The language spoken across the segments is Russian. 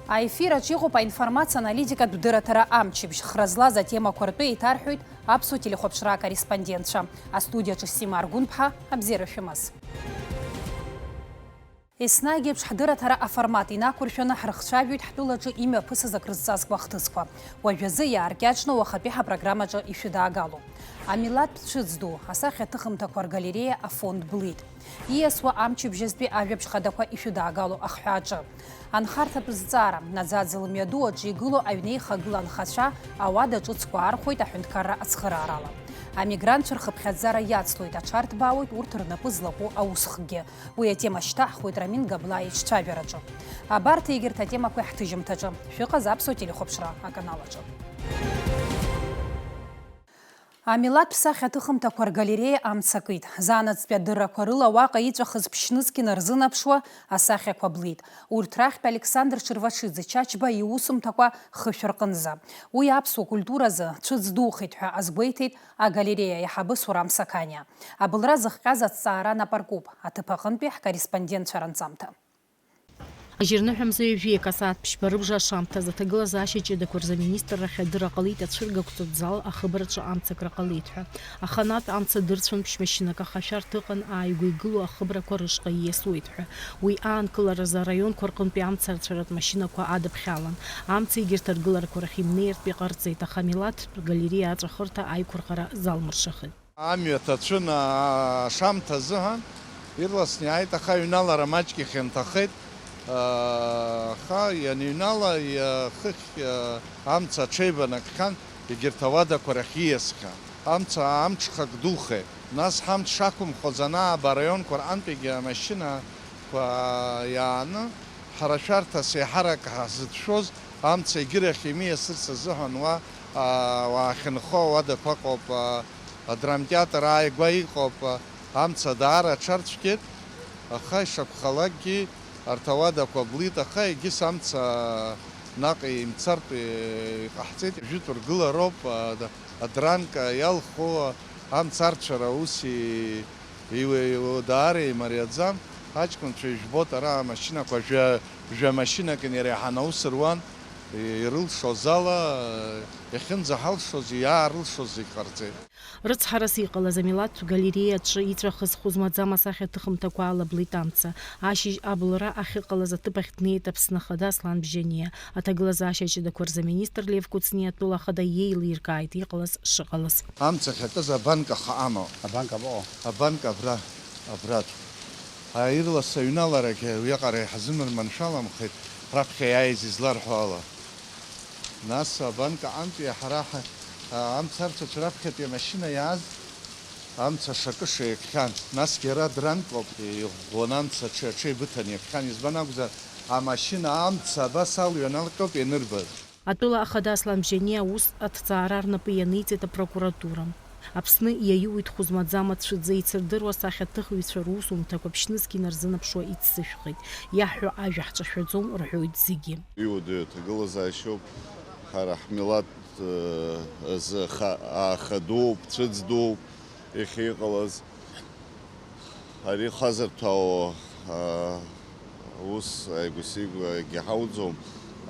Аефираҿ иҟоуп аинформациа аналитикатә дырраҭара амчыбжь хра злаз атемақәа ртәы еиҭарҳәоит аԥсуа телехәаԥшра акорреспондентцәа. Астудиаҿы Сима Аргәынԥҳа, абзиара шәымаз. Еснагь еиԥш ҳдырраҭара аформат инақәыршәаны ҳрыхцәажәоит ҳтәылаҿы имҩаԥысыз акрызҵазкуа хҭысқәа. Уажәазы иааркьаҿны уахатәи ҳапрограммаҿы ишәыдаагалоуп. Амилаҭтә ҽыҵ ду асахьа аҭыхымҭақәа ргалереиа афонд Блит. Ииасуа амчыбжьазтәи ажәабжь хадақәа ишәыдаагалоу ахҳәааҿы. Анхарҭатә зҵаара наӡаӡа лымҩаду аҿы игылоу аҩнеихагыла анхацәа ауада ҿыцқәа архәоит аҳәынҭқарра ацхыраарала. Амигрантцәа рхыԥхьаӡара иацлоит, аҽарҭбаауеит урҭ рнапы злаку аусхгьы. Уи атема шьҭаҳхуеит Рамин Габлаи иҿцәажәараҿы. Абарҭ егьырҭ атемақәа ҳҭыжьымҭаҿы. Шәыҟаз аԥсуа телехәаԥшра аканалаҿы. Амилаҭтә сахьа аҭыхымҭақәа ргалереиа амцакит. Заанаҵтәи адыррақәа рыла уаҟа иҵәахыз Ԥшьнызқьи нарзынаԥшуа асахьақәа блит. Урҭ рахьтә Александр Ҽырвашиӡе Чачба иусумҭақәа хышә рҟынӡа. Уи аԥсуа культуразы ҽыҵ духеит ҳәа азгәеиҭеит агалереиа иаҳабы Сурам Саканиа. Абылра зыхҟьаз аҭҵаара напаркуп. Аҭыԥ аҟынтәи ҳкорреспондентцәа ранҵамҭа. Ажьырныҳәа мзаҩ асааҭ ԥшьба рыбжа ашамҭаз аҭагылазаашьа ҷыдақәа рзаминистррахь адырра ҟалеит ацәыргақәҵатә зал ахыбараҿы амцакра ҟалеит ҳәа. Аханатә амца дырцәан ԥшьмашьынак ахашәарҭ ыҟан ааигәа игылоу ахыбрақәа рышҟа ииасуеит ҳәа. Уи аанкыларазы араионқәа рҟынтәи амцарцәаратә машьынақәа адыԥхьалан. Амца егьырҭ аргыларақәа рахь имнеиртә иҟарҵеит, аха амилаҭтә галереиа аҵәахырҭа аиқәырхара залмыршахит. Амҩа ҭацәын ашамҭа азыҳәан ирласны иааит, аха аҩналара маҷк ихьанҭахеит. Аха ианыҩнала хыхь амца аҽеибанакхьан, егьырҭ ауадақәа рахь ииасхьан. Амца амҽхак духеит. Нас ҳамц шақәымхоз анааба араионқәа рҟантәигьы амашьынақәа иааны ҳарашәарҭас еиҳарак ҳзыҭшәоз амца егьырахь имиасырц азыҳәан уаахьынхо ауадақәа ыҟоуп, адрамтеатр ааигәа иҟоуп, амца даара аҽарцәгьеит, аха ишакәхалакгьы арҭ ауадақәа блит, аха егьыс амца наҟ имцартә иҟаҳҵеит. Жәытә ргылароуп, адранка иалху амцарцәара ус даара имариаӡам. Аҷкәынцәа ижәбоит ара амашьынақәа жәамашьынак иреиҳаны аус руан, ирылшоз ала иахьынӡаҳалшоз иаарылшоз иҟарҵеит. Рыцҳарас иҟалаз амилаҭтә галереиаҿы иҵәахыз хәы-змаӡам асахьа аҭыхымҭақәа алаблит амца. Ашьыжь абылра ахьыҟалаз аҭыԥ ахь днеит Аԥсны ахада Аслан Бжьаниа. Аҭагылазаашьа ҷыдақәа рзаминистр Лев Кәыҵниа атәыла ахада иеилиркааит иҟалаз шыҟалаз. Амца ахьакыз абанк аха амоуп. Абанк абаҟоу? Абанк абраҭ. Ирлас аҩналарагь уиаҟара иҳзымырманшәаламхеит, раԥхьа иааиз изларҳәо ала. Нас абанк аҟантәи ҳара амцарцәацәа раԥхьатәи амашьына иааз амца шакыша иакхьан. Насгьы ара дранкоуп, иӷәӷәаны амца аҽеибыҭаны иакхьан. Избан акәзар амашьына амца абас алҩаналҟьоуп ианырбаз. Атәыла ахада Аслан Бжьаниа ус аҭҵаара рнапы ианиҵеит апрокуратура. Аԥсны иаиуит хәы-змаӡам ацәыӡы ицырдыруа асахьаҭыхыҩцәа русумҭақәа Ԥшьнызқьи нарзынаԥшуа иццышәхеит. Иаҳҳәо ажәа ҳҿашәаӡом рҳәоит зегьы. Иуадаҩ аҭагылазаашьоуп, ҳара ҳмилаҭ азы ахадоуп, цәыӡ дууп иахьиҟалаз. Ари хазарҭәаауа ус ааигәа-сигәагьы ҳауӡом.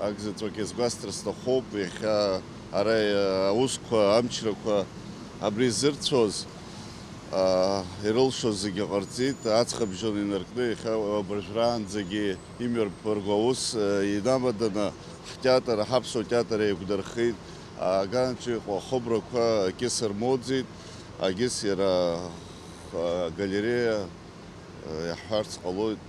Акзаҵәык иазгәасҭар сҭахуп, иахьа ара аусқәа, амчрақәа абри зырцәоз ирылшоз зегьы ҟарҵеит, аҵхыбжьон инаркны иахьа абыржәраанӡагьы имҩарԥырго аус инамаданы ҳтеатр, ҳаԥсуа театр еиқәдырхеит. Аганаҿы иҟоу ахыбрақәа акьыс рмоуӡеит, акьыс иара агалереиа иаҳҳәарц ҟалоит,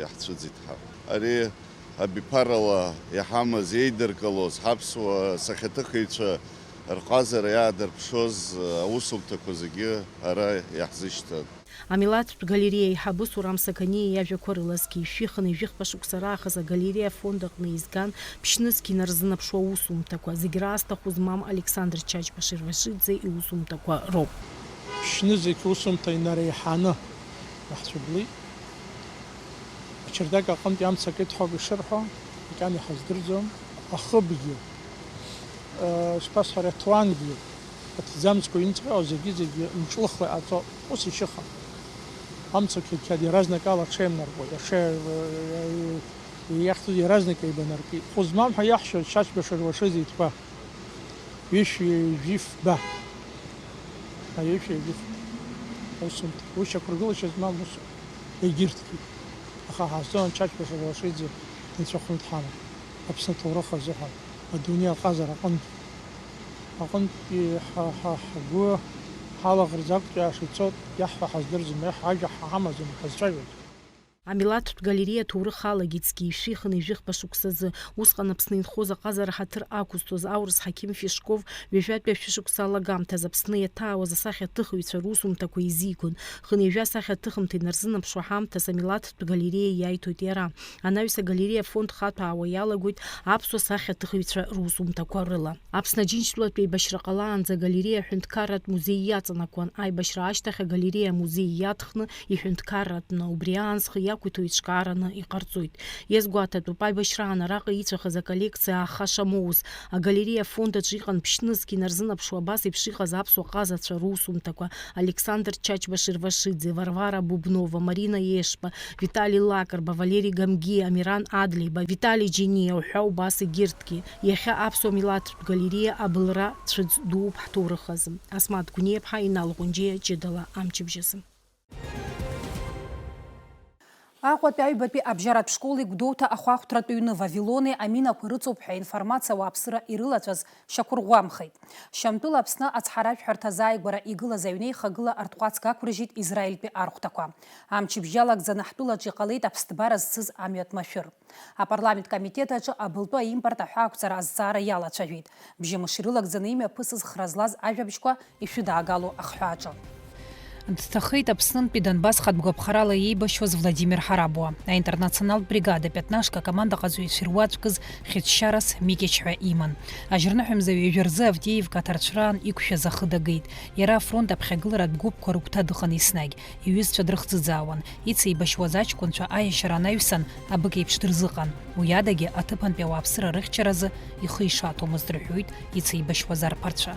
иаҳцәыӡит ҳа. Ари абиԥарала иҳамаз еидыркылоз ҳаԥсуа сахьаҭыхыҩцәа рҟазара иаадырԥшоз аусумҭақәа зегьы ара иаҳзышьҭан. Амилаҭтә галереиа аиҳабы Сурам Саканиа иажәақәа рылазгьы ишәиханы ижәихԥа шықәса раахыс агалереиа афонд аҟны изган Ԥшьнызқьи нарзынаԥшуа аусумҭақәа. Зегь раасҭаху змам Александр Чачба Ҽырвашиӡе иусумҭақәа роуп. Ԥшьнызқь усумҭа инареиҳаны иаҳцәыблит. Ачырдак аҟынтәи амца акит ҳәа ишырҳәо, икьан иҳаздырӡом. Ахыбгьы, шԥасҳәари, аҭуангьы, аҭӡамцқәа инҵҟьо зегьы мҿлыхла иҟаҵо ус ишыҟам. Амцақәагьы иаразнак ала аҽеимнарбоит, Яхту разника и банарки. Хузмам хаяхшо шаш бешервашизи тва. Виш жив ба. А виш жив. Осум. Уша кругла шаз мам ус. Егиртки. Аха хасан шаш бешервашизи нисохун тхана. Абсна тораха зухан. الدنيا قذرة قنت جو حالا غرزاك جاشي صوت يحفى حزدر زمي حاجة حامة زمي حزشايوت Амилаҭтә галереиа ҭоурых алагеит зқьишәи хынҩажәи шықәсазы усҟан Аԥсны инхоз аҟазара ҳаҭыр ақәызҭоз аурыс Ҳақим Фишков ҩажәатәи ашәышықәса алагамҭаз Аԥсны иаҭаауаз асахьаҭыхыҩцәа русумҭақәа изигон. Хынҩажәи асахьаҭыхымҭа инарзынаԥшуа ҳамҭас Амилаҭтә галереиа иаиҭоит иара. Анаҩс агалереиа фонд хаҭәаауа иалагоит аԥсуа сахьаҭыхыҩцәа русумҭақәа рыла. Аԥсны Аџьынџьтәылатәи аибашьра ҟалаанӡа агалереиа ҳәынҭқарратә музеи иаҵанакуан. Аибашьра ашьҭахь агалереиа амузеи иаҭхны иҳәынҭқарратәны убри аансхы иақәиҭу иҿкаараны иҟарҵоит. Иазгәаҭатәуп аибашьраан араҟа ицәахыз аколлекциа аахаша моуз. Агалереиа фондаҿы иҟан ԥшьнызқь инарзынаԥшуа абас еиԥш иҟаз аԥсуа ҟазацәа русумҭақәа Александр Чачба-Ширвашиӡе, Варвара Бубнова, Марина Ешба, Витали Лакрба, Валери Гамги, Амиран Адлиба, Витали Џьиниа уҳәа убас егьырҭгьы. Иахьа аԥсуа милаҭтә галереиа абылра цәыӡ дууп ҳҭоурыхазы. Асмаҭ Гәниеԥҳа, Инал Ҟәынџьиа, Ҷыдала, амчыбжьасы. Аҟәатәи аҩбатәи абжьаратә школи Гәдоуҭа ахәаахәҭратә ҩны Вавилони аминақәа рыҵоуп ҳәа информациа ауааԥсыра ирылаҵәаз шьақәырӷәамхеит. Шьамтәыла Аԥсны ацҳаражәҳәарҭа азааигәара игылаз аҩны еихагыла арҭҟәацк ақәыржьит Израильтәи архәҭақәа. Амчыбжьы алагӡаны ҳтәылаҿы иҟалеит аԥсҭбара зцыз амҩатә машәыр. Апарламент комитет аҿы абылтәы аимпорт аҳәаақәҵара азҵаара иалацәажәеит. Бжьымш ирылагӡаны имҩаԥысыз хра злаз ажәабжьқәа ишәыдаагало ахҳәааҿы. Дҭахеит Аԥснынтәи Донбас хатәгәаԥхарала иеибашьуаз Владимир Ҳарабуа. Аинтернационалтә бригада Пятнашка командаҟаҵаҩцәа ируаӡәкыз Хьыҵшьарас Микич ҳәа иман. Ажьырныҳәамзаҩ ҩажәа Авдеевка аҭарцәраан иқәшәаз ахы дагеит. Иара афронт аԥхьагыларатә гәыԥқәа рыгәҭа дыҟан еснагь. Иҩызцәа дрыхӡыӡаауан. Ицеибашьуаз аҷкәынцәа аиашьара анаҩсан абык еиԥш дырзыҟан. Уи адагьы аҭыԥантәи ауааԥсыра рыхьчаразы ихы ишаҭомызт рҳәоит ицеибашьуаз арԥарцәа.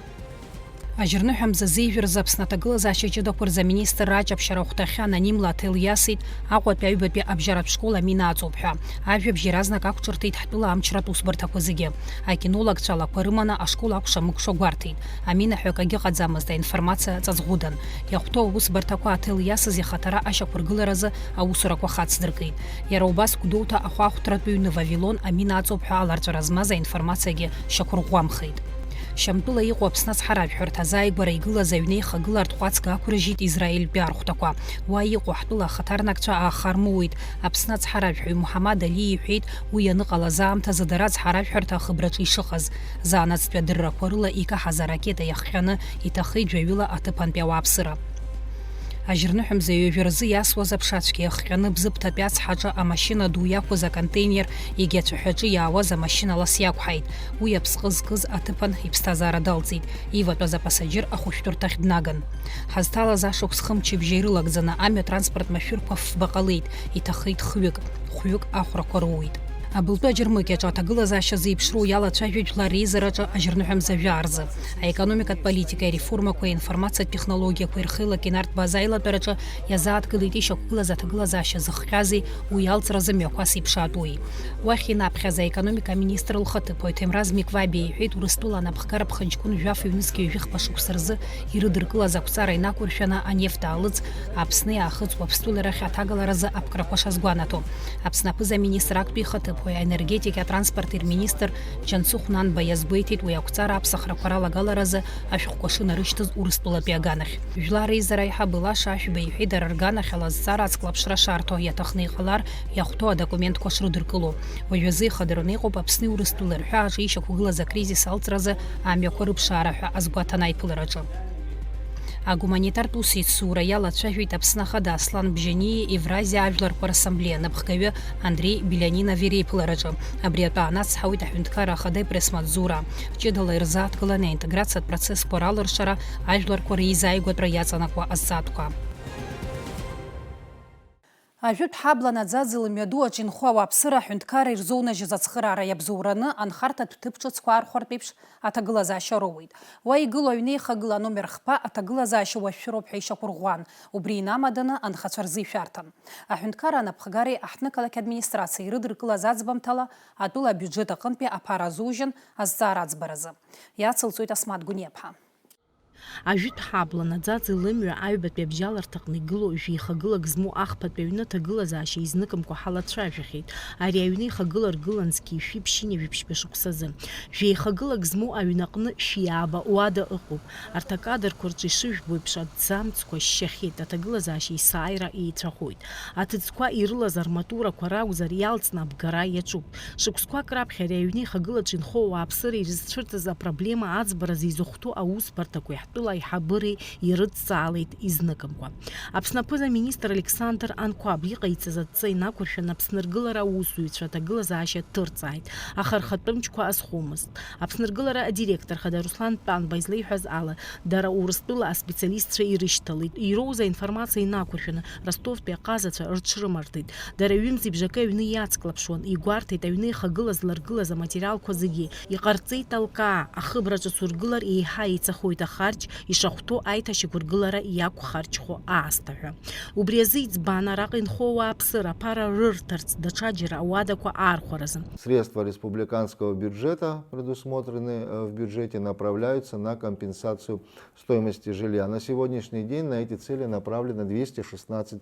Ажьырныҳәамза зеижәырзы Аԥсны аҭагылазаашьа ҷыдақәа рзаминистр аҷаԥшьара ахәҭахьы анонимла аҭел иасит Аҟәатәи аҩбатәи абжьаратә школ амина аҵоуп ҳәа. Ажәабжь иаразнак ақәҿырҭит ҳтәыла амчратә усбарҭақәа зегьы. Акинологцәа алақәа рыманы ашкол акәша-мыкәша гәарҭеит. Аминаҳәак агьыҟаӡамызт, аинформациа ҵаҵӷәыдан. Иахәҭоу аусбарҭақәа аҭел иасыз ихаҭара ашьақәыргыларазы аусурақәа хацдыркит. Иара убас Гәдоуҭа ахәаахәҭратә ҩны Вавилон амина аҵоуп ҳәа аларҵәара змаз аинформациагьы шьақәырӷәамхеит. Шьамтәыла иҟоу Аԥсны ацҳаражәҳәарҭа азааигәара игылаз аҩны еихагыла арҭҟәацк ақәыржьит Израильтәи архәҭақәа. Уа иҟоу ҳтәыла ахаҭарнакцәа аахармуит. Аԥсны ацҳаражәҳәаҩ Муҳаммад Али иҳәеит уи аныҟалаз аамҭазы дара ацҳаражәҳәарҭа ахыбраҿы ишыҟаз. Заанаҵтәи адыррақәа рыла икаҳаз аракета иахҟьаны иҭахеит жәаҩыла аҭыԥантәи ауааԥсыра. Ажьырныҳәамза ҩажәа иасуаз аԥшацәгьа иахҟьаны Бзыԥҭатәи ацҳаҿы амашьына ду иақәыз аконтейнер егьи ацәаҳәаҿы иаауаз амашьына лас иақәҳаит. Уи аԥсҟы зкыз аҭыԥан иԥсҭазаара далҵит. Иватәаз апассаџьыр ахәышәтәырҭахь днаган. Ҳазҭалаз ашықәс хымчыбжьа ирылагӡаны амҩа транспорт машәырқәа фба ҟалеит. Иҭахеит хәҩык ахәрақәа роуит. Абылтәы аџьырмыкьаҿы аҭагылазаашьа зеиԥшроу иалацәажәеит жәлар реизараҿы ажьырныҳәамза жәаарзы. Аекономикатә политика реформақәа, аинформациатә технологиақәа ирхеилак инарҭбаз аилатәараҿы иазааҭгылеит ишьақәгылаз аҭагылазаашьа зыхҟьази уи алҵразы мҩақәас иԥшаатәуи. Уахь инаԥхьаз аекономика аминистр лхаҭыԥуаҩ Ҭемраз Миквабиа иҳәеит Урыстәыла анапхгара ԥхынҷкәын жәаф ҩнызқьи ҩажәихԥа шықәса рзы ирыдыркылаз ақәҵара инақәыршәаны анефт аалыҵ Аԥсны иаахыҵуа Аԥстәыла рахь аҭагаларазы аԥкрақәа шазгәанаҭо. Аԥсны аԥыза-аминистр актәи ихаҭыԥуаҩ аенергетика атранспорт министр Џьансыхә Нанба иазгәеиҭеит уи ақәҵара аԥсахрақәа ралагаларазы ашәҟәқәа шынарышьҭыз Урыстәылатәи аганахь. Жәлар реизара аиҳабы Лаша Ашәба иҳәеит дара рганахь алазҵаара ацклаԥшра шарҭо иаҭахны иҟалар иахәҭоу адокументқәа шрыдыркыло. Уажәазы ихадырны иҟоуп Аԥсни Урыстәылеи рҳәааҿы ишьақәгылаз акризис алҵразы амҩақәа рыԥшаара ҳәа азгәаҭан аиԥылараҿы. Агуманитартә усеицура иалацәажәеит Аԥсны ахада Аслан Бжьании Евразиа ажәларқәа рассамблеа аныԥхгаҩы Андрей Белианинов иреиԥылараҿы. Абри атәы анацҳауеит аҳәынҭқарра ахада ипресс-маҵзура. Ҷыдала ирзааҭгыланы аинтеграциатә процессқәа ралыршара ажәларқәа реизааигәатәра иаҵанакуа азҵаатәқәа. Ажәытә ҳабла наӡаӡала мҩаду аҿы инхо ауааԥсыра аҳәынҭқарра ирзоунажьыз ацхыраара иабзоураны анхарҭатә ҭыԥ ҿыцқәа аархәартә еиԥш аҭагылазаашьа роуеит. Уа игылоу аҩны еихагыла номер хԥа аҭагылазаашьа уашәшәыроуп ҳәа ишьақәырӷәӷәан. Убри инамаданы анхацәа рзы ишәарҭан. Аҳәынҭқарра анапхгареи аҳҭнықалақь администрациеи ирыдыркылаз аӡбамҭала атәыла абиуџьет аҟынтәи аԥара азужьын азҵаара аӡбаразы. Иацылҵоит Асмаҭ Гәниаԥҳа. Ажәытә ҳабла наӡаӡа лымҩа аҩбатәи абжьаларҭаҟны игылоу жәеихагылак змоу ахԥатәи аҩны аҭагылазаашьа изныкымкәа ҳалацәажәахьеит. Ари аҩны ихагыларгыланӡгьы шәи-ԥшьыни жәиԥшьба шықәсазы. Жәеихагылак змоу аҩнаҟны шәиааба уада ыҟоуп. Арҭ акадрқәа рҿы ишыжәбо еиԥш аҭӡамцқәа шьшьахьеит, аҭагылазаашьа есааира еицәахоит. Аҭыӡқәа ирылаз арматурақәа ракәзар иалҵны абгара иаҿуп. Шықәсқәак раԥхьа ари аҩны ихагылаҿы инхо ауааԥсыра ирызцәырҵыз апроблема аӡбаразы изыхәҭоу аусбарҭақәа иаҳтәыла аиҳабыреи ирыдҵаалеит изныкымкәа. Аԥсны аԥыза-министр Александр Анқәаб иҟаиҵаз адҵа инақәыршәан Аԥсны ргылара аусзуҩцәа аҭагылазаашьа ҭырҵааит, аха рхатәы мчқәа азхомызт. Аԥсны ргылара адиректор хада Руслан Тәанба излеиҳәаз ала, дара Урыстәыла аспециалистцәа ирышьҭалеит. Ироуз аинформациа инақәыршәаны Ростовтәи аҟазацәа рыҽрымардеит. Дара ҩымзи бжаки аҩны иацклаԥшуан, игәарҭеит аҩны ихагылаз ларгылаз аматериалқәа зегьы. Иҟарҵеит алкаа, ахыбра ҿыц ургылар еиҳа еиҵахоит ахарџь, ишахәҭоу аиҭашьақәыргылара иақәхарџьхо аасҭа. Убри азы иӡбан араҟа инхо ауааԥсыра аԥара рырҭарц даҽаџьара ауадақәа аархәаразы. Средства республиканского бюджета, предусмотренные в бюджете, направляются на компенсацию стоимости жилья. На сегодняшний день на эти цели направлено 216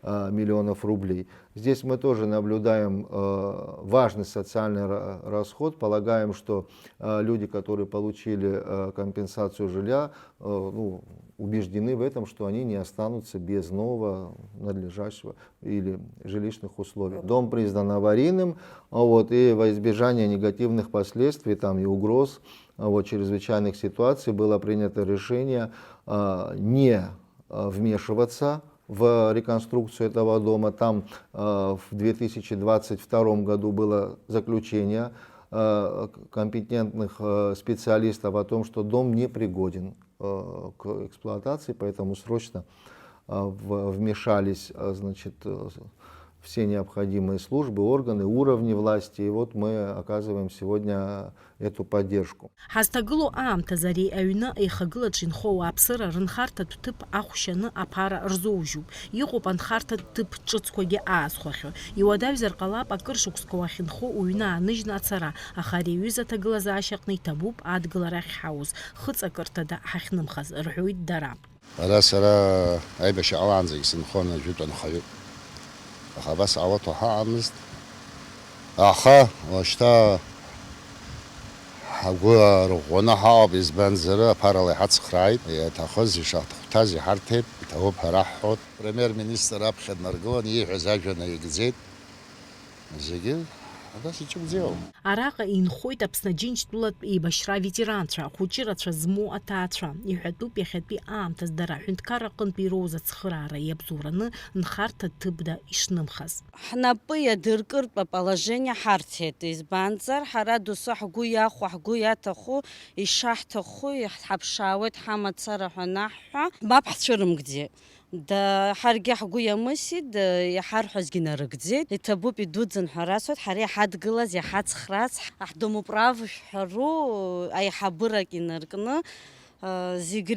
миллионов рублей. Здесь мы тоже наблюдаем важный социальный расход. Полагаем, что люди, которые получили компенсацию жилья, убеждены в этом, что они не останутся без нового, надлежащего или жилищных условий. Дом признан аварийным, и во избежание негативных последствий там, и угроз чрезвычайных ситуаций было принято решение не вмешиваться в реконструкцию этого дома. Там в 2022 году было заключение компетентных специалистов о том, что дом не пригоден к эксплуатации, поэтому срочно вмешались, все необходимые службы, органы, уровни власти, и вот мы оказываем сегодня эту поддержку. Ҳазҭагылоу аамҭазы ари аҩны аихагылаҿ инхо ауааԥсыра рынхарҭатә ҭыԥ ахәшьаны аԥара рзоужьуп. Иҟоуп анхарҭатә ҭыԥ ҿыцқәагьы аазхәахьоу. Иуадаҩзар ҟалап акыр шықәсқәа уахьынхо уҩны ааныжьны ацара, аха ари аҩыза аҭагылазаашьаҟны иҭабуп адгылара ахьҳауз, хыҵакырҭада ҳахьнымхаз, рҳәоит дара. Ара сара аибашьра ҟалаанӡагьы сынхон ажәытәан хаҩуп. Аха абас ҟалоҭо ҳаҟамызт. Аха уажәшьҭа ҳгәы рӷәӷәаны ҳаҟоуп, избанзар аԥарала иҳацхрааит, иаҭахыз ишахәҭаз иҳарҭеит, иҭахуп ҳәа раҳҳәот. Премьер-министр аԥхьа днаргылан ииҳәаз ажәа наигӡеит. Зегьы абас иҿыбӡеауп. Араҟа инхоит Аԥсны Аџьынџьтәылатә еибашьра аветеранцәа, ахәыҷырацәа змоу аҭаацәа. Иҳәатәуп иахьатәи аамҭаз дара аҳәынҭқарра аҟынтәи ироуз ацхыраара иабзоураны нхарҭа ҭыԥда ишнымхаз. Ҳнапы иадыркыртә аположение ҳарҭеит, избанзар ҳара досу ҳгәы иахәо, ҳгәы иаҭаху, ишаҳҭаху иаҳԥшаауеит ҳамацара ҳәа анаҳҳәа, мап ҳцәырымгӡеит. Ҳаргьы ҳгәы иамысит, иҳарҳәазгьы нарыгӡеит. Иҭабуп идуӡӡан ҳәа расҳәоит, ҳара иҳадгылаз, иҳацхрац, ҳдомоуправ шәҳәару аиҳабырак инаркны, зегь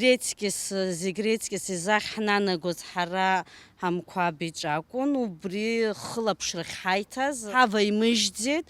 реиҵкьыс изахь ҳнанагоз ҳара Анқәаб иҿакәын, убри хылаԥшрахь ҳаиҭаз, ҳаваимыжьӡеит.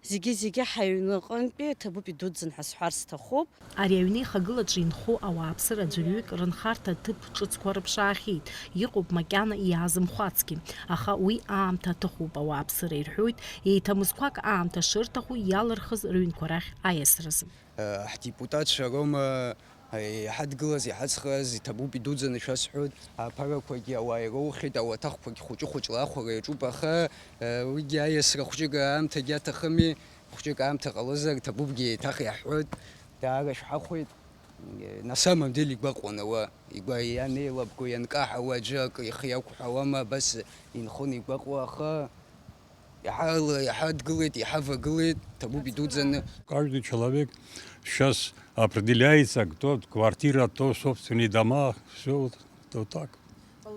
Зегьы ҳаҩныҟынтәи иҭабуп идуӡӡан ҳәа сҳәар сҭахуп. Ари аҩны ихагылаҿы инхо ауааԥсыра ӡәырҩык рынхарҭа ҭыԥ ҿыцқәа рыԥшаахьеит. Иҟоуп макьана иаазымхәацгьы, аха уи аамҭа аҭахуп ауааԥсыра, ирҳәоит, еиҭамызқәак аамҭа шырҭаху иалырхыз рыҩнқәа рахь аиасразы. Ҳдепутатцәа роума иҳадгылаз, иҳацхраз, иҭабуп идуӡӡан ишәасҳәоит, аԥарақәагьы ауаа ироухьеит, ауаҭахқәагьы хәыҷы-хәыҷла ахәара иаҿуп, аха уигьы аиасра хәҷык аамҭагьы аҭахыми, хәҷык аамҭа ҟалозар, иҭабупгьы еиҭах иаҳҳәоит, даара шәҳахәеит. На самом деле игәаҟуан ауаа, ианеилабго, ианкаҳауа аӡәы акы ихы иақәҳәауама, абас инхон игәаҟуа, аха иҳадгылеит, иҳавагылеит, иҭабуп идуӡӡаны. Каждый человек сейчас определяется, кто квартира, то собственные дома, все то так.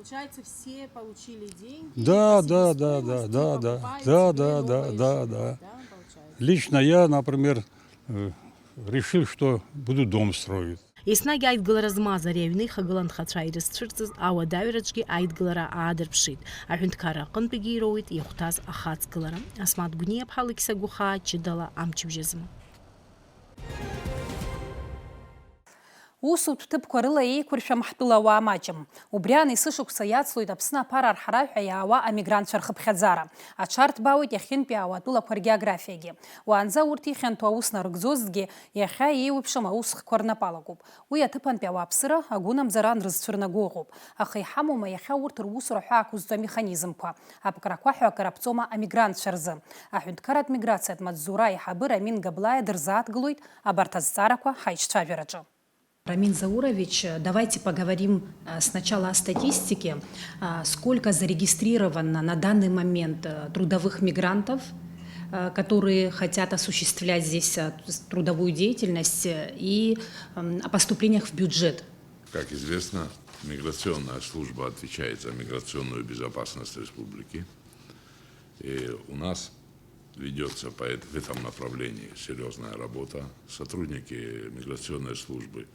Получается, все получили деньги. Да, все да, стоимости, да, да, покупают да, себе да, да, новые да, жилье, да. получается? Лично я, например, решил, что буду дом строить. Еснагь аидгылара змазар иаҩны ихагыланхацәа ирызцәырҵыз ауадаҩраҿгьы аидгылара аадырԥшит. Аҳәынҭқарра аҟынтәигьы ироуит иахәҭаз ахаҵгылара. Асмаҭ Гәниа-ԥҳа Лықьса Гәыхаа, Ҷыдала, амчыбжьазы. Усутә ҭыԥқәа рыла еиқәыршәам ҳтәыла ауаа маҷым. Убри аан есышықәса иацлоит Аԥсны аԥара арҳара ҳәа иаауа амигрантцәа рхыԥхьаӡара. Аҽарҭбаауеит иахьынтәи ауатәылақәа ргеографиагьы. Уаанӡа урҭ ихьанҭоу аус нарыгӡозҭгьы иахьа еиуеиԥшым аусхқәа рнапалагоуп. Уи аҭыԥантәи ауааԥсыра агәынамӡара анрызцәырнаго ыҟоуп. Аха иҳамоума иахьа урҭ русура ҳәа ақәызҵо амеханизмқәа. Аԥкрақәа ҳәа акыр аԥҵома амигрантцәа рзы. Аҳәынҭқарратә миграциатә маҵзура аиҳабы Рамин Габлаиа дырзааҭгылоит абарҭ азҵаарақәа ҳаиҿцәажәараҿы. Рамин Заурович, давайте поговорим сначала о статистике. Сколько зарегистрировано на данный момент трудовых мигрантов, которые хотят осуществлять здесь трудовую деятельность, и о поступлениях в бюджет? Как известно, миграционная служба отвечает за миграционную безопасность республики. И у нас ведется в этом направлении серьезная работа. Сотрудники миграционной службы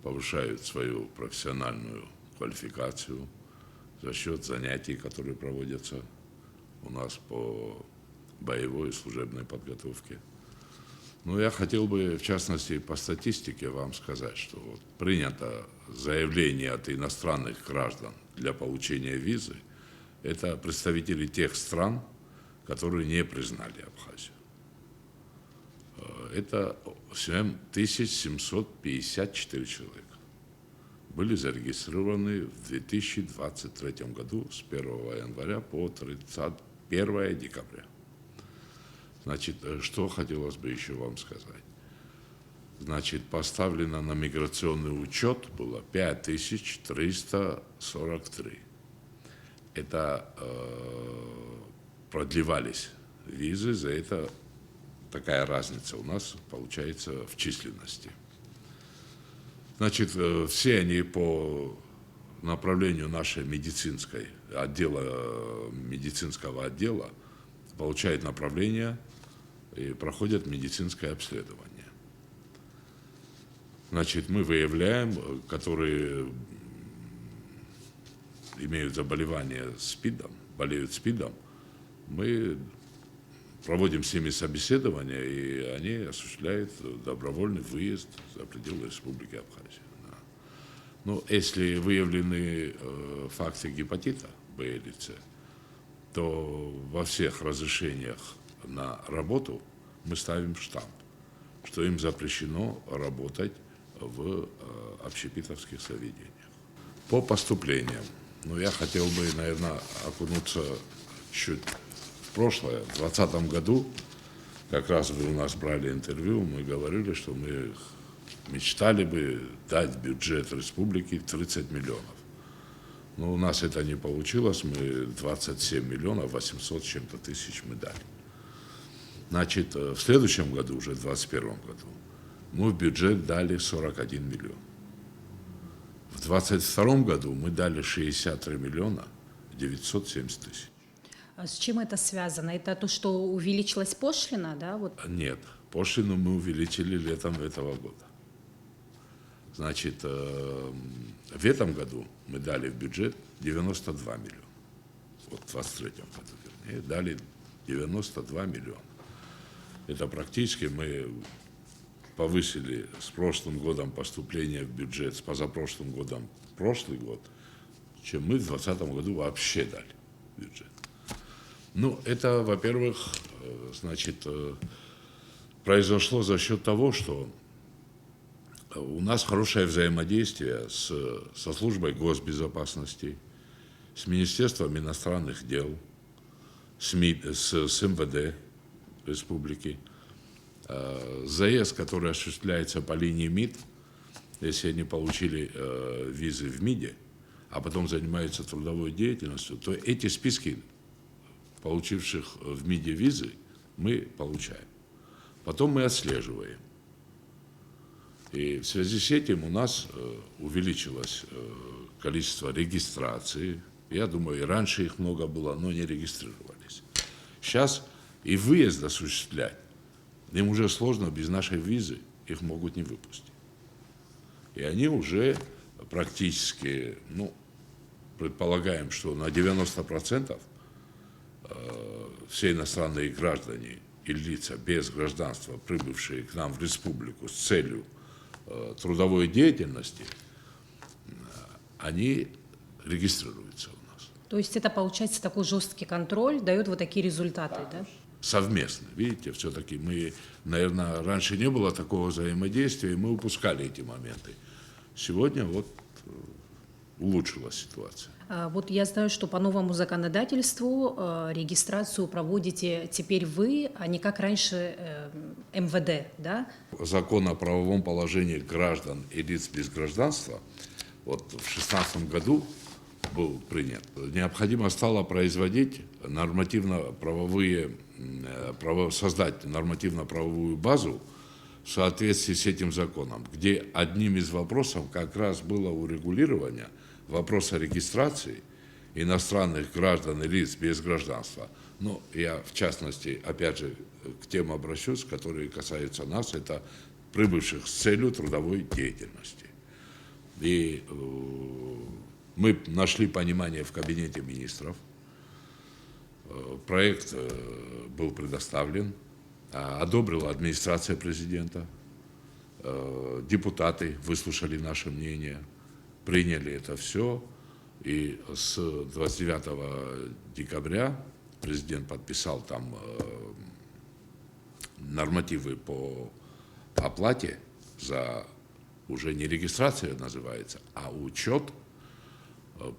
повышают свою профессиональную квалификацию за счет занятий, которые проводятся у нас по боевой и служебной подготовке. Но я хотел бы, в частности, по статистике вам сказать, что вот принято заявление от иностранных граждан для получения визы. Это представители тех стран, которые не признали Абхазию. Это 7754 человека были зарегистрированы в 2023 году с 1 января по 31 декабря. Значит, что хотелось бы еще вам сказать. Значит, поставлено на миграционный учет было 5343. Это продлевались визы, за это такая разница у нас получается в численности. Значит, все они по направлению нашей медицинского отдела получают направление и проходят медицинское обследование. Значит, мы выявляем, которые имеют заболевание СПИДом, болеют СПИДом, мы проводим с ними собеседование, и они осуществляют добровольный выезд за пределы Республики Абхазия. Да. Но если выявлены факты гепатита Б или С, то во всех разрешениях на работу мы ставим штамп, что им запрещено работать в общепитовских заведениях. По поступлениям, я хотел бы, наверное, окунуться чуть в прошлое. В 2020 году, как раз вы у нас брали интервью, мы говорили, что мы мечтали бы дать в бюджет республики 30 миллионов. Но у нас это не получилось, мы 27 миллионов 800 с чем-то тысяч мы дали. Значит, в следующем году, уже в 2021 году, мы в бюджет дали 41 миллион. В 2022 году мы дали 63 миллиона 970 тысяч. А с чем это связано? Это то, что увеличилась пошлина, да? Вот. Нет, пошлину мы увеличили летом этого года. Значит, в этом году мы дали в бюджет 92 миллиона. Вот в 2023 году, вернее, дали 92 миллиона. Это практически мы повысили с прошлым годом поступление в бюджет, с позапрошлым годом прошлый год, чем мы в 2020 году вообще дали в бюджет. Ну, это, во-первых, значит, произошло за счет того, что у нас хорошее взаимодействие со службой госбезопасности, с Министерством иностранных дел, с МВД республики. Заезд, который осуществляется по линии МИД, если они получили визы в МИДе, а потом занимаются трудовой деятельностью, то эти списки получивших в МИДе визы мы получаем. Потом мы отслеживаем. И в связи с этим у нас увеличилось количество регистраций. Я думаю, и раньше их много было, но не регистрировались. Сейчас и выезд осуществлять им уже сложно, без нашей визы их могут не выпустить. И они уже практически, ну, предполагаем, что на 90% все иностранные граждане и лица без гражданства, прибывшие к нам в республику с целью трудовой деятельности, они регистрируются у нас. То есть это получается такой жесткий контроль, дает вот такие результаты, да? Совместно, видите, все-таки мы, наверное, раньше не было такого взаимодействия, и мы упускали эти моменты. Сегодня вот улучшилась ситуация. Вот я знаю, что по новому законодательству регистрацию проводите теперь вы, а не как раньше МВД, да? Закон о правовом положении граждан и лиц без гражданства вот в 2016 году был принят. Необходимо стало производить создать нормативно-правовую базу в соответствии с этим законом, где одним из вопросов как раз было урегулирование вопроса регистрации иностранных граждан и лиц без гражданства. Но я, в частности, опять же, к тем обращусь, которые касаются нас, это прибывших с целью трудовой деятельности. И мы нашли понимание в кабинете министров. Проект был предоставлен, одобрила администрация президента, депутаты выслушали наше мнение, приняли это все, и с 29 декабря президент подписал там нормативы по оплате за уже не регистрация называется, а учет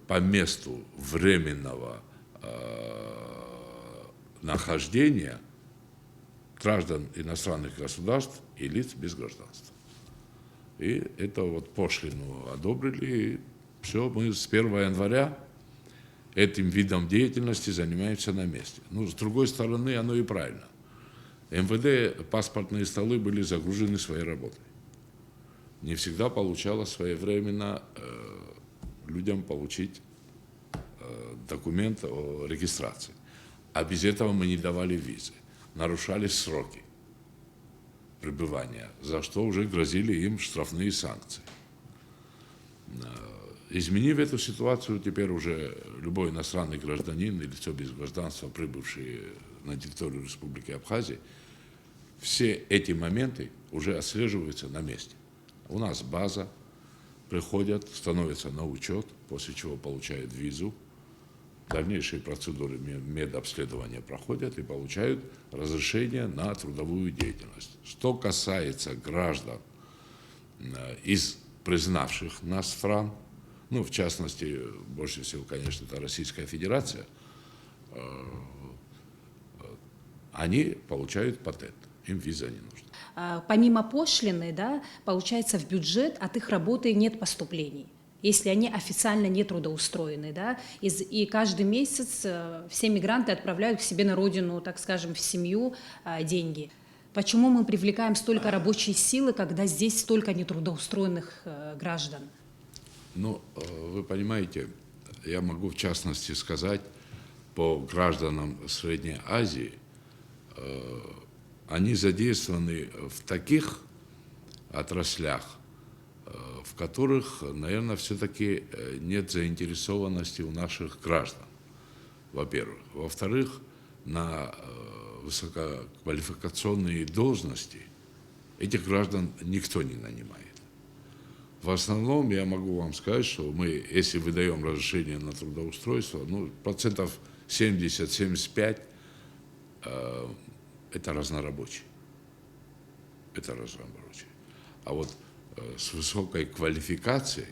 по месту временного нахождения граждан иностранных государств и лиц без гражданства. И это вот пошлину одобрили, и все, мы с 1 января этим видом деятельности занимаемся на месте. Ну, с другой стороны, оно и правильно. МВД, паспортные столы были загружены своей работой. Не всегда получалось своевременно людям получить документ о регистрации. А без этого мы не давали визы. Нарушались сроки пребывания, за что уже грозили им штрафные санкции. Изменив эту ситуацию, теперь уже любой иностранный гражданин или лицо без гражданства, прибывшие на территорию Республики Абхазия, все эти моменты уже отслеживаются на месте. У нас база, приходят, становятся на учет, после чего получают визу, дальнейшие процедуры медобследования проходят и получают разрешение на трудовую деятельность. Что касается граждан из признавших нас стран, ну, в частности, больше всего, конечно, это Российская Федерация, они получают патент, им виза не нужна. Помимо пошлины, да, получается, в бюджет от их работы нет поступлений, если они официально не трудоустроены, да, и каждый месяц все мигранты отправляют к себе на родину, так скажем, в семью деньги. Почему мы привлекаем столько рабочей силы, когда здесь столько нетрудоустроенных граждан? Ну, вы понимаете, я могу в частности сказать по гражданам Средней Азии, они задействованы в таких отраслях, в которых, наверное, все-таки нет заинтересованности у наших граждан, во-первых. Во-вторых, на высококвалификационные должности этих граждан никто не нанимает. В основном я могу вам сказать, что мы, если выдаем разрешение на трудоустройство, ну, процентов 70-75 это разнорабочие. Это разнорабочие. А вот с высокой квалификацией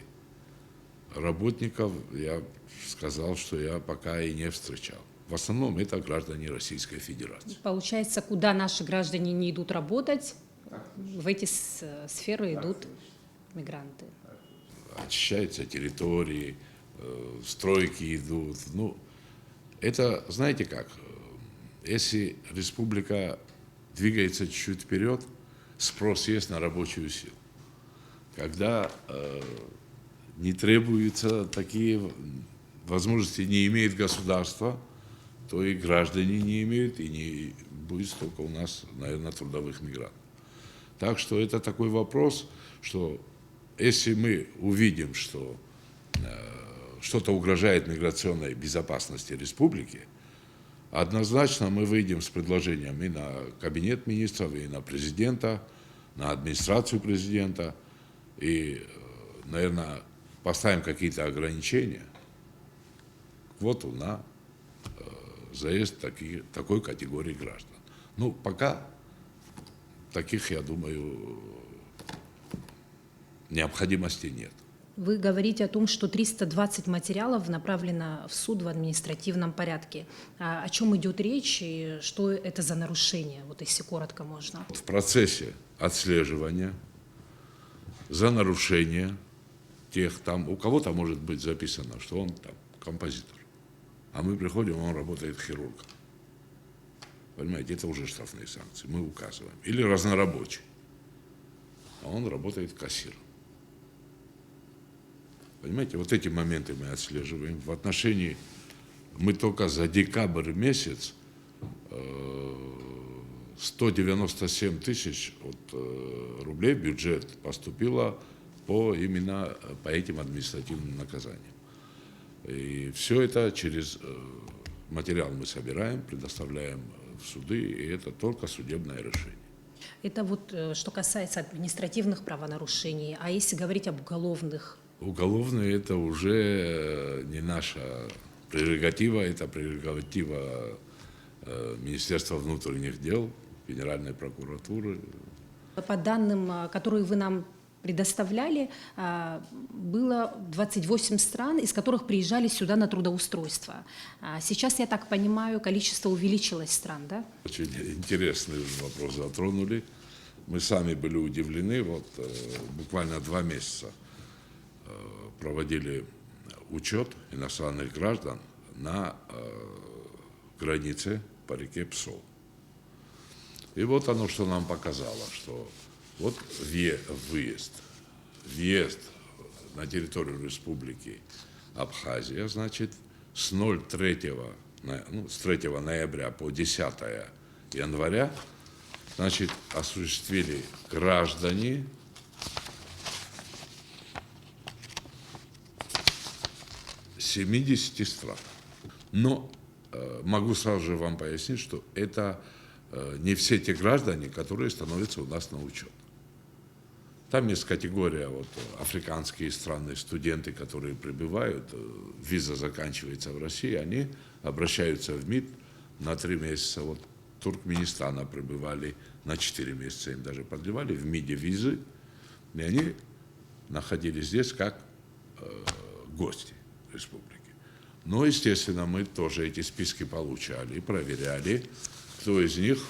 работников я сказал, что я пока и не встречал. В основном это граждане Российской Федерации. Получается, куда наши граждане не идут работать, в эти сферы идут мигранты. Очищаются территории, стройки идут. Ну, это, знаете как, если республика двигается чуть-чуть вперед, спрос есть на рабочую силу. когда не требуются такие возможности, не имеет государство, то и граждане не имеют, и не будет столько у нас, наверное, трудовых мигрантов. Так что это такой вопрос, что если мы увидим, что что-то угрожает миграционной безопасности республики, однозначно мы выйдем с предложением и на кабинет министров, и на президента, на администрацию президента, и, наверное, поставим какие-то ограничения, квоту на заезд такой категории граждан. Ну, пока таких, я думаю, необходимости нет. Вы говорите о том, что 320 материалов направлено в суд в административном порядке. О чем идет речь и что это за нарушение, вот если коротко можно? В процессе отслеживания за нарушение тех там, у кого-то может быть записано, что он там композитор, а мы приходим, он работает хирургом. Понимаете, это уже штрафные санкции, мы указываем. Или разнорабочий, а он работает кассиром. Понимаете, вот эти моменты мы отслеживаем. В отношении, мы только за декабрь месяц 197 тысяч рублей в бюджет поступило именно по этим административным наказаниям. И все это через материал мы собираем, предоставляем в суды, и это только судебное решение. Это вот что касается административных правонарушений. А если говорить об уголовных? Уголовные это уже не наша прерогатива, это прерогатива Министерства внутренних дел, Генеральной прокуратуры. По данным, которые вы нам предоставляли, было 28 стран, из которых приезжали сюда на трудоустройство. Сейчас, я так понимаю, количество увеличилось стран, да? Очень интересный вопрос затронули. Мы сами были удивлены. Вот буквально 2 месяца проводили учет иностранных граждан на границе по реке Псол. И вот оно, что нам показало, что вот въезд на территорию Республики Абхазия, значит, с 3 ноября по 10 января, значит, осуществили граждане с 70 стран. Но могу сразу же вам пояснить, что это не все те граждане, которые становятся у нас на учет. Там есть категория африканские страны, студенты, которые прибывают, виза заканчивается в России, они обращаются в МИД на 3 месяца. Вот Туркменистана прибывали на 4 месяца, им даже продлевали в МИДе визы, и они находились здесь как гости республики. Но, естественно, мы тоже эти списки получали, проверяли, кто из них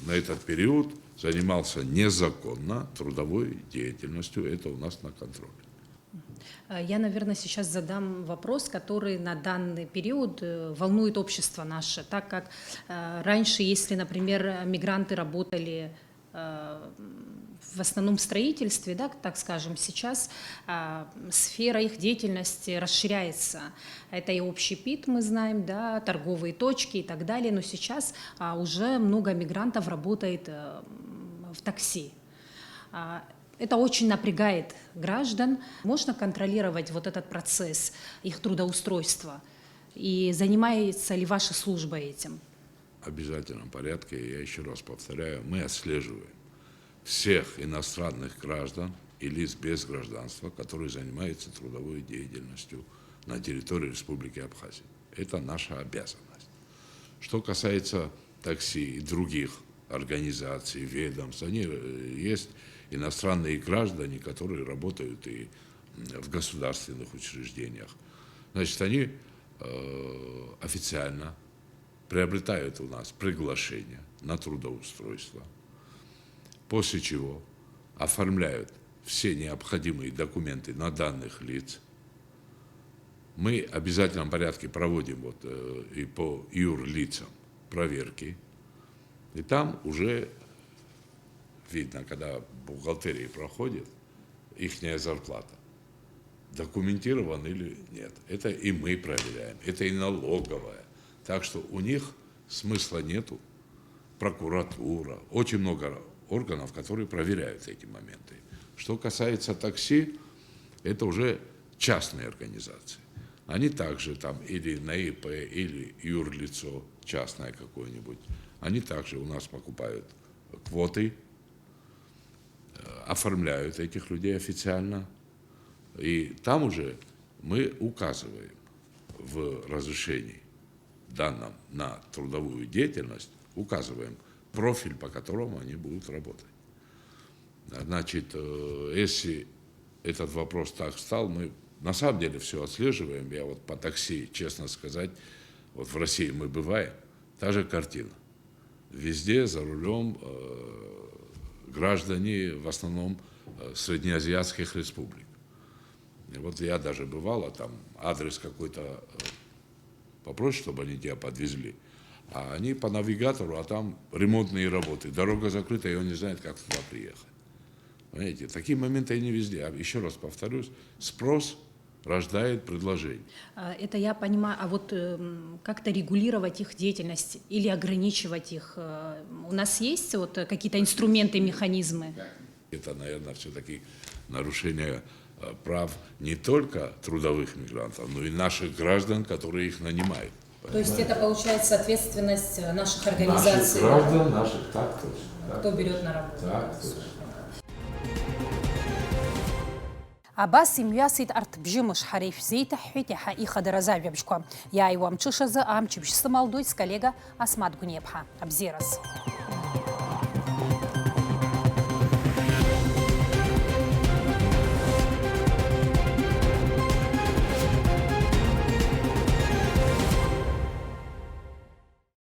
на этот период занимался незаконно трудовой деятельностью. Это у нас на контроле. Я, наверное, сейчас задам вопрос, который на данный период волнует общество наше, так как раньше, если, например, мигранты работали в основном в строительстве, да, так скажем, сейчас сфера их деятельности расширяется. Это и общепит, мы знаем, да, торговые точки и так далее, но сейчас уже много мигрантов работает в такси. Это очень напрягает граждан. Можно контролировать вот этот процесс их трудоустройства? И занимается ли ваша служба этим? В обязательном порядке, я еще раз повторяю, мы отслеживаем всех иностранных граждан и лиц без гражданства, которые занимаются трудовой деятельностью на территории Республики Абхазия. Это наша обязанность. Что касается такси и других организаций, ведомств, они есть иностранные граждане, которые работают и в государственных учреждениях. Значит, они официально приобретают у нас приглашение на трудоустройство, после чего оформляют все необходимые документы на данных лиц. Мы в обязательном порядке проводим и по юрлицам проверки, и там уже видно, когда бухгалтерии проходит, ихняя зарплата. Документирован или нет. Это и мы проверяем, это и налоговая. Так что у них смысла нету. Прокуратура, очень много органов, которые проверяют эти моменты. Что касается такси, это уже частные организации. Они также там или на ИП, или юрлицо частное какое-нибудь. Они также у нас покупают квоты, оформляют этих людей официально. И там уже мы указываем в разрешении данном на трудовую деятельность, указываем профиль, по которому они будут работать. Значит, если этот вопрос так встал, мы на самом деле все отслеживаем. Я вот по такси, честно сказать, вот в России мы бываем, та же картина. Везде за рулем граждане, в основном среднеазиатских республик. И вот я даже бывал, а там адрес какой-то попросишь, чтобы они тебя подвезли. А они по навигатору, а там ремонтные работы. Дорога закрыта, и он не знает, как туда приехать. Понимаете, такие моменты они везде. А еще раз повторюсь, спрос рождает предложение. Это я понимаю, а вот как-то регулировать их деятельность или ограничивать их? У нас есть вот какие-то инструменты, механизмы? Это, наверное, все-таки нарушение прав не только трудовых мигрантов, но и наших граждан, которые их нанимают. То есть это получается ответственность наших организаций? Наших граждан, наших, так точно. Кто берет на работу? Так точно. Абас имҩасит арҭ бжьымыш ҳара ишәзеиҭаҳҳәеит иаҳа ихадара ажәабжьқәа. Иааиуа амҽышазы амч бжьы сымалдоит сколлега Асмат Гәниеԥҳа. Абзиараз.